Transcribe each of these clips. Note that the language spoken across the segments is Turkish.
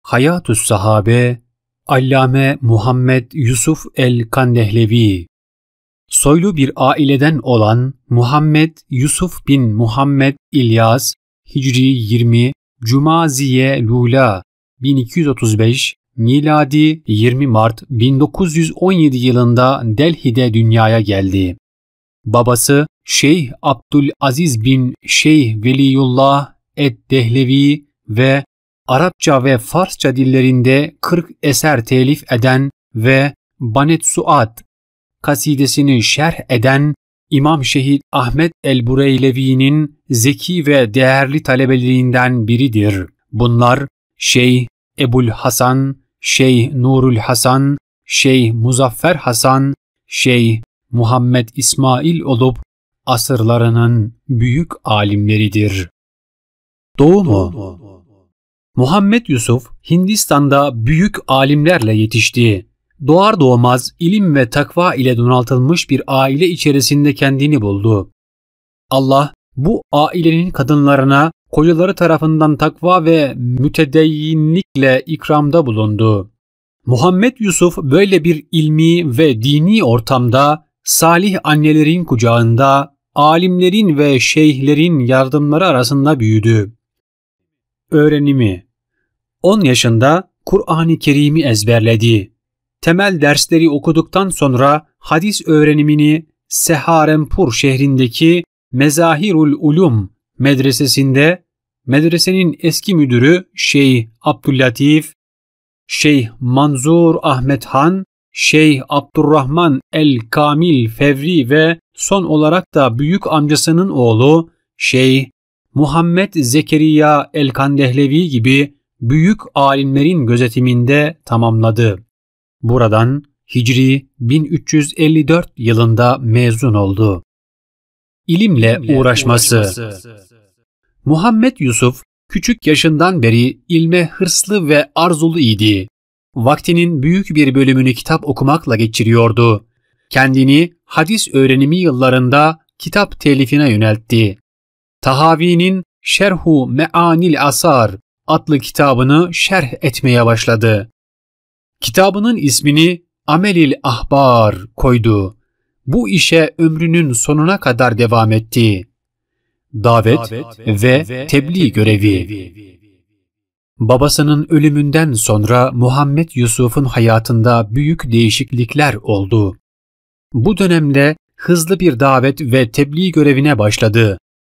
Hayatü's Sahabe, Allame Muhammed Yusuf el-Kandehlevi. Soylu bir aileden olan Muhammed Yusuf bin Muhammed İlyas, Hicri 20, Cumaziye Lula 1235, miladi 20 Mart 1917 yılında Delhi'de dünyaya geldi. Babası Şeyh Abdülaziz bin Şeyh Veliyullah ed-Dehlevi ve Arapça ve Farsça dillerinde 40 eser telif eden ve Banet Suat kasidesini şerh eden İmam Şehit Ahmet el-Bureylevi'nin zeki ve değerli talebelerinden biridir. Bunlar Şeyh Ebul Hasan, Şeyh Nurul Hasan, Şeyh Muzaffer Hasan, Şeyh Muhammed İsmail olup asırlarının büyük alimleridir. Doğumu: Muhammed Yusuf Hindistan'da büyük alimlerle yetişti. Doğar doğmaz ilim ve takva ile donatılmış bir aile içerisinde kendini buldu. Allah bu ailenin kadınlarına kocaları tarafından takva ve mütedeyyinlikle ikramda bulundu. Muhammed Yusuf böyle bir ilmi ve dini ortamda salih annelerin kucağında, alimlerin ve şeyhlerin yardımları arasında büyüdü. Öğrenimi: 10 yaşında Kur'an-ı Kerim'i ezberledi. Temel dersleri okuduktan sonra hadis öğrenimini Seharenpur şehrindeki Mezahirul Ulum medresesinde medresenin eski müdürü Şeyh Abdüllatif, Şeyh Manzur Ahmet Han, Şeyh Abdurrahman el-Kamil Fevri ve son olarak da büyük amcasının oğlu Şeyh Muhammed Zekeriya el-Kandehlevi gibi büyük alimlerin gözetiminde tamamladı. Buradan Hicri 1354 yılında mezun oldu. İlimle uğraşması: Muhammed Yusuf küçük yaşından beri ilme hırslı ve arzulu idi. Vaktinin büyük bir bölümünü kitap okumakla geçiriyordu. Kendini hadis öğrenimi yıllarında kitap telifine yöneltti. Tahavi'nin Şerhu Me'anil Asar adlı kitabını şerh etmeye başladı. Kitabının ismini Amelil Ahbar koydu. Bu işe ömrünün sonuna kadar devam etti. Davet ve tebliğ görevi. Babasının ölümünden sonra Muhammed Yusuf'un hayatında büyük değişiklikler oldu. Bu dönemde hızlı bir davet ve tebliğ görevine başladı.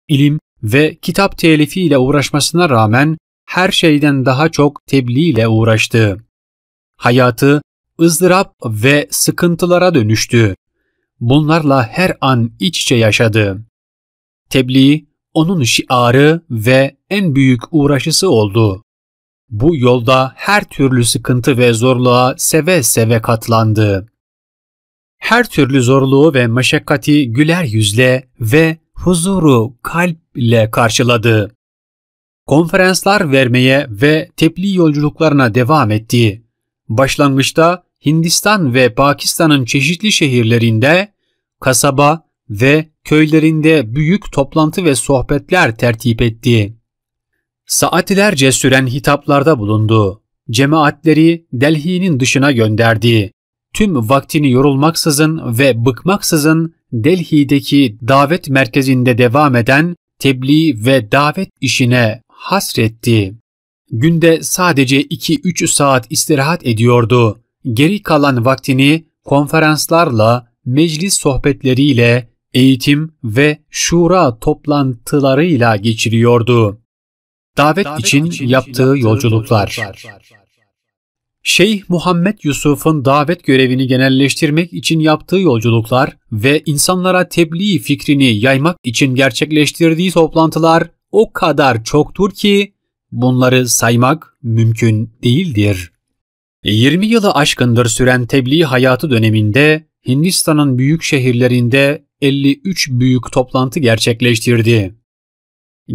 İlim ve kitap telifiyle uğraşmasına rağmen her şeyden daha çok tebliğ ile uğraştı. Hayatı ızdırap ve sıkıntılara dönüştü. Bunlarla her an iç içe yaşadı. Tebliğ onun şiarı ve en büyük uğraşısı oldu. Bu yolda her türlü sıkıntı ve zorluğa seve seve katlandı. Her türlü zorluğu ve meşakkati güler yüzle ve huzuru kalple karşıladı. Konferanslar vermeye ve tebliğ yolculuklarına devam etti. Başlangıçta Hindistan ve Pakistan'ın çeşitli şehirlerinde, kasaba ve köylerinde büyük toplantı ve sohbetler tertip etti. Saatlerce süren hitaplarda bulundu. Cemaatleri Delhi'nin dışına gönderdi. Tüm vaktini yorulmaksızın ve bıkmaksızın Delhi'deki davet merkezinde devam eden tebliğ ve davet işine hasretti. Günde sadece 2-3 saat istirahat ediyordu. Geri kalan vaktini konferanslarla, meclis sohbetleriyle, eğitim ve şura toplantılarıyla geçiriyordu. Davet için yaptığı yolculuklar. Şeyh Muhammed Yusuf'un davet görevini genelleştirmek için yaptığı yolculuklar ve insanlara tebliğ fikrini yaymak için gerçekleştirdiği toplantılar o kadar çoktur ki bunları saymak mümkün değildir. 20 yılı aşkındır süren tebliğ hayatı döneminde Hindistan'ın büyük şehirlerinde 53 büyük toplantı gerçekleştirdi.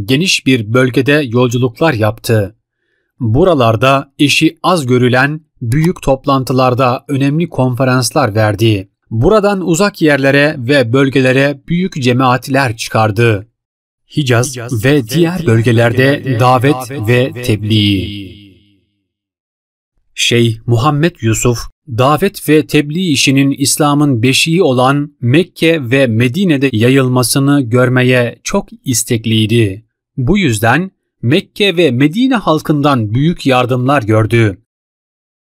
Geniş bir bölgede yolculuklar yaptı. Buralarda eşi az görülen büyük toplantılarda önemli konferanslar verdi. Buradan uzak yerlere ve bölgelere büyük cemaatler çıkardı. Hicaz ve diğer bölgelerde davet ve tebliğ. Şeyh Muhammed Yusuf, davet ve tebliğ işinin İslam'ın beşiği olan Mekke ve Medine'de yayılmasını görmeye çok istekliydi. Bu yüzden Mekke ve Medine halkından büyük yardımlar gördü.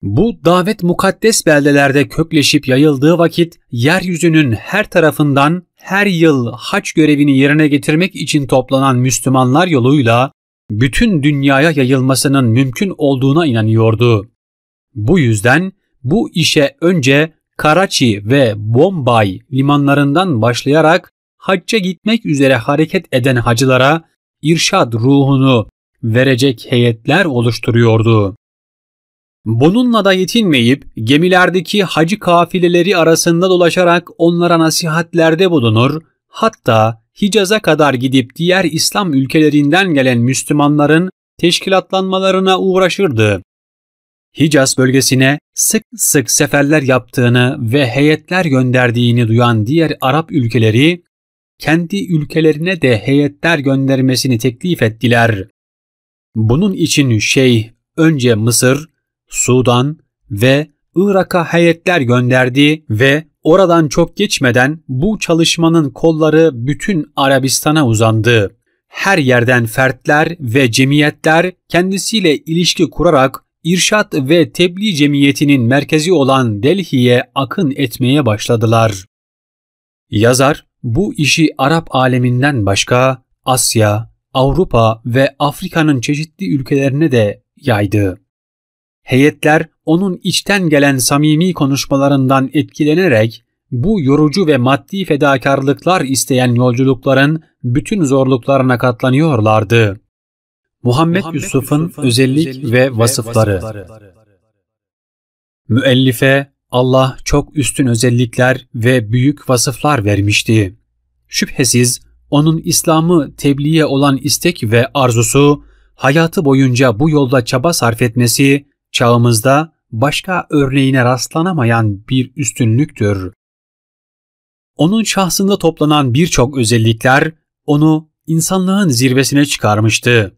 Bu davet mukaddes beldelerde kökleşip yayıldığı vakit yeryüzünün her tarafından her yıl hac görevini yerine getirmek için toplanan Müslümanlar yoluyla bütün dünyaya yayılmasının mümkün olduğuna inanıyordu. Bu yüzden bu işe önce Karachi ve Bombay limanlarından başlayarak hacca gitmek üzere hareket eden hacılara irşad ruhunu verecek heyetler oluşturuyordu. Bununla da yetinmeyip gemilerdeki hacı kafileleri arasında dolaşarak onlara nasihatlerde bulunur, hatta Hicaz'a kadar gidip diğer İslam ülkelerinden gelen Müslümanların teşkilatlanmalarına uğraşırdı. Hicaz bölgesine sık sık seferler yaptığını ve heyetler gönderdiğini duyan diğer Arap ülkeleri, kendi ülkelerine de heyetler göndermesini teklif ettiler. Bunun için şeyh önce Mısır, Sudan ve Irak'a heyetler gönderdi ve oradan çok geçmeden bu çalışmanın kolları bütün Arabistan'a uzandı. Her yerden fertler ve cemiyetler kendisiyle ilişki kurarak İrşad ve Tebliğ Cemiyeti'nin merkezi olan Delhi'ye akın etmeye başladılar. Yazar bu işi Arap aleminden başka Asya, Avrupa ve Afrika'nın çeşitli ülkelerine de yaydı. Heyetler onun içten gelen samimi konuşmalarından etkilenerek bu yorucu ve maddi fedakarlıklar isteyen yolculukların bütün zorluklarına katlanıyorlardı. Muhammed Yusuf'un özellik ve vasıfları. Müellife Allah çok üstün özellikler ve büyük vasıflar vermişti. Şüphesiz onun İslam'ı tebliğe olan istek ve arzusu, hayatı boyunca bu yolda çaba sarf etmesi, çağımızda başka örneğine rastlanamayan bir üstünlüktür. Onun şahsında toplanan birçok özellikler onu insanlığın zirvesine çıkarmıştı.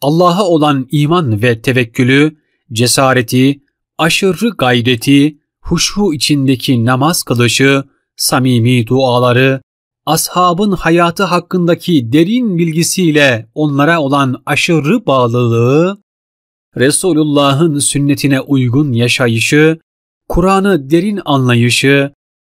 Allah'a olan iman ve tevekkülü, cesareti, aşırı gayreti, huşu içindeki namaz kılışı, samimi duaları, ashabın hayatı hakkındaki derin bilgisiyle onlara olan aşırı bağlılığı, Resulullah'ın sünnetine uygun yaşayışı, Kur'an'ı derin anlayışı,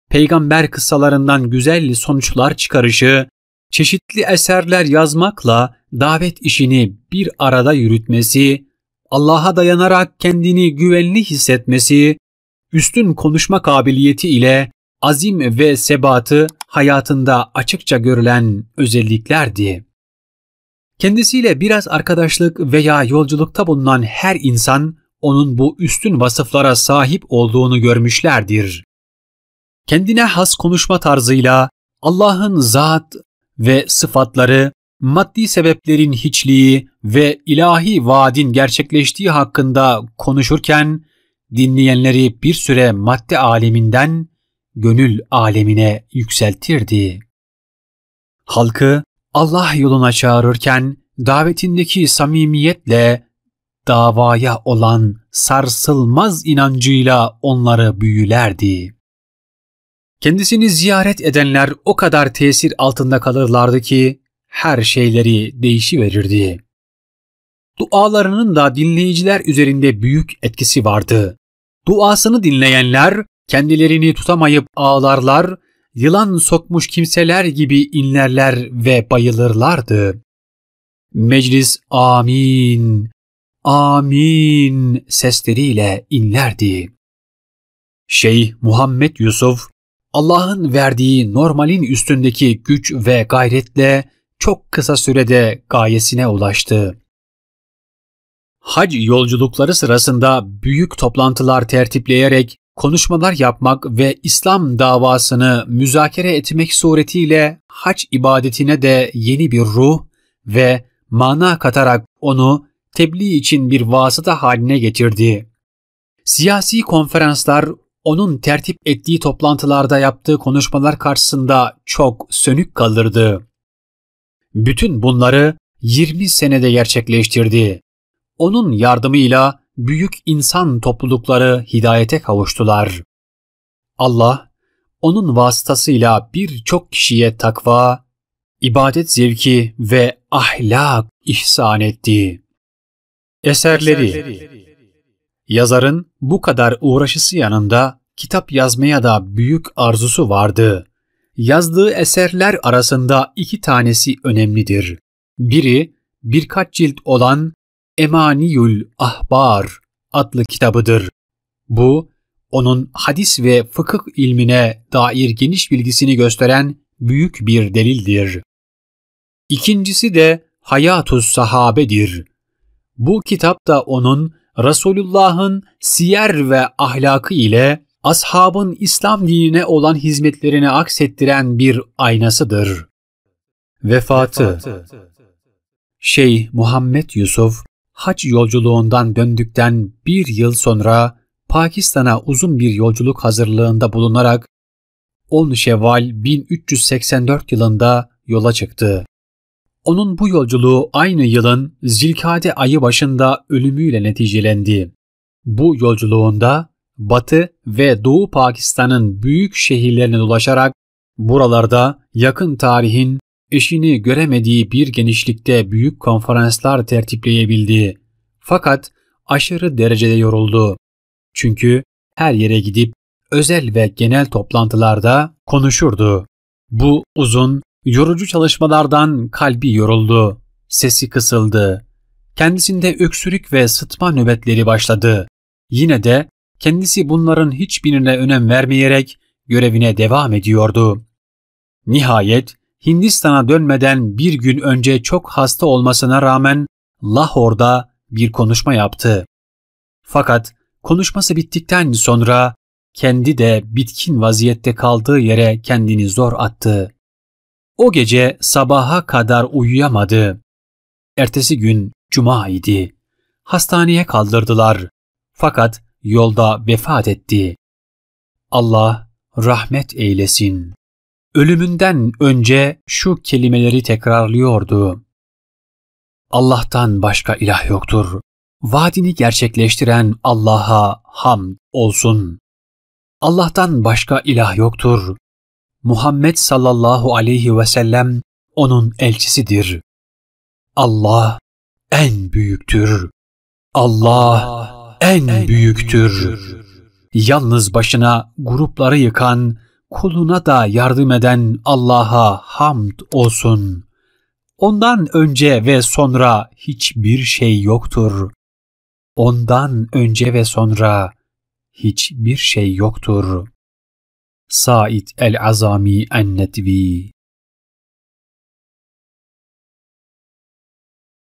peygamber kıssalarından güzel sonuçlar çıkarışı, çeşitli eserler yazmakla davet işini bir arada yürütmesi, Allah'a dayanarak kendini güvenli hissetmesi, üstün konuşma kabiliyeti ile azim ve sebatı hayatında açıkça görülen özelliklerdi. Kendisiyle biraz arkadaşlık veya yolculukta bulunan her insan onun bu üstün vasıflara sahip olduğunu görmüşlerdir. Kendine has konuşma tarzıyla Allah'ın zat ve sıfatları, maddi sebeplerin hiçliği ve ilahi vaadin gerçekleştiği hakkında konuşurken dinleyenleri bir süre madde aleminden gönül alemine yükseltirdi. Halkı Allah yoluna çağırırken davetindeki samimiyetle davaya olan sarsılmaz inancıyla onları büyülerdi. Kendisini ziyaret edenler o kadar tesir altında kalırlardı ki her şeyleri değişiverirdi. Dualarının da dinleyiciler üzerinde büyük etkisi vardı. Duasını dinleyenler kendilerini tutamayıp ağlarlar, yılan sokmuş kimseler gibi inlerler ve bayılırlardı. Meclis amin, amin sesleriyle inlerdi. Şeyh Muhammed Yusuf, Allah'ın verdiği normalin üstündeki güç ve gayretle çok kısa sürede gayesine ulaştı. Hac yolculukları sırasında büyük toplantılar tertipleyerek konuşmalar yapmak ve İslam davasını müzakere etmek suretiyle hac ibadetine de yeni bir ruh ve mana katarak onu tebliğ için bir vasıta haline getirdi. Siyasi konferanslar onun tertip ettiği toplantılarda yaptığı konuşmalar karşısında çok sönük kalırdı. Bütün bunları 20 senede gerçekleştirdi. Onun yardımıyla büyük insan toplulukları hidayete kavuştular. Allah, onun vasıtasıyla birçok kişiye takva, ibadet zevki ve ahlak ihsan etti. Eserleri. Yazarın bu kadar uğraşısı yanında kitap yazmaya da büyük arzusu vardı. Yazdığı eserler arasında 2 tanesi önemlidir. Biri birkaç cilt olan Emaniyül Ahbar adlı kitabıdır. Bu, onun hadis ve fıkıh ilmine dair geniş bilgisini gösteren büyük bir delildir. İkincisi de Hayatus Sahabe'dir. Bu kitap da onun Resulullah'ın siyer ve ahlakı ile ashabın İslam dinine olan hizmetlerini aksettiren bir aynasıdır. Vefatı. Şeyh Muhammed Yusuf, hac yolculuğundan döndükten 1 yıl sonra Pakistan'a uzun bir yolculuk hazırlığında bulunarak 10 Şevval 1384 yılında yola çıktı. Onun bu yolculuğu aynı yılın Zilkade ayı başında ölümüyle neticelendi. Bu yolculuğunda Batı ve Doğu Pakistan'ın büyük şehirlerine dolaşarak buralarda yakın tarihin eşini göremediği bir genişlikte büyük konferanslar tertipleyebildi. Fakat aşırı derecede yoruldu. Çünkü her yere gidip özel ve genel toplantılarda konuşurdu. Bu uzun, yorucu çalışmalardan kalbi yoruldu, sesi kısıldı. Kendisinde öksürük ve sıtma nöbetleri başladı. Yine de kendisi bunların hiçbirine önem vermeyerek görevine devam ediyordu. Nihayet Hindistan'a dönmeden 1 gün önce çok hasta olmasına rağmen Lahor'da bir konuşma yaptı. Fakat konuşması bittikten sonra kendi de bitkin vaziyette kaldığı yere kendini zor attı. O gece sabaha kadar uyuyamadı. Ertesi gün Cuma idi. Hastaneye kaldırdılar. Fakat yolda vefat etti. Allah rahmet eylesin. Ölümünden önce şu kelimeleri tekrarlıyordu. Allah'tan başka ilah yoktur. Vaadini gerçekleştiren Allah'a hamd olsun. Allah'tan başka ilah yoktur. Muhammed sallallahu aleyhi ve sellem onun elçisidir. Allah en büyüktür. Allah en büyüktür. Yalnız başına grupları yıkan, kuluna da yardım eden Allah'a hamd olsun. Ondan önce ve sonra hiçbir şey yoktur. Ondan önce ve sonra hiçbir şey yoktur. Said el-Azami en-Nedvi.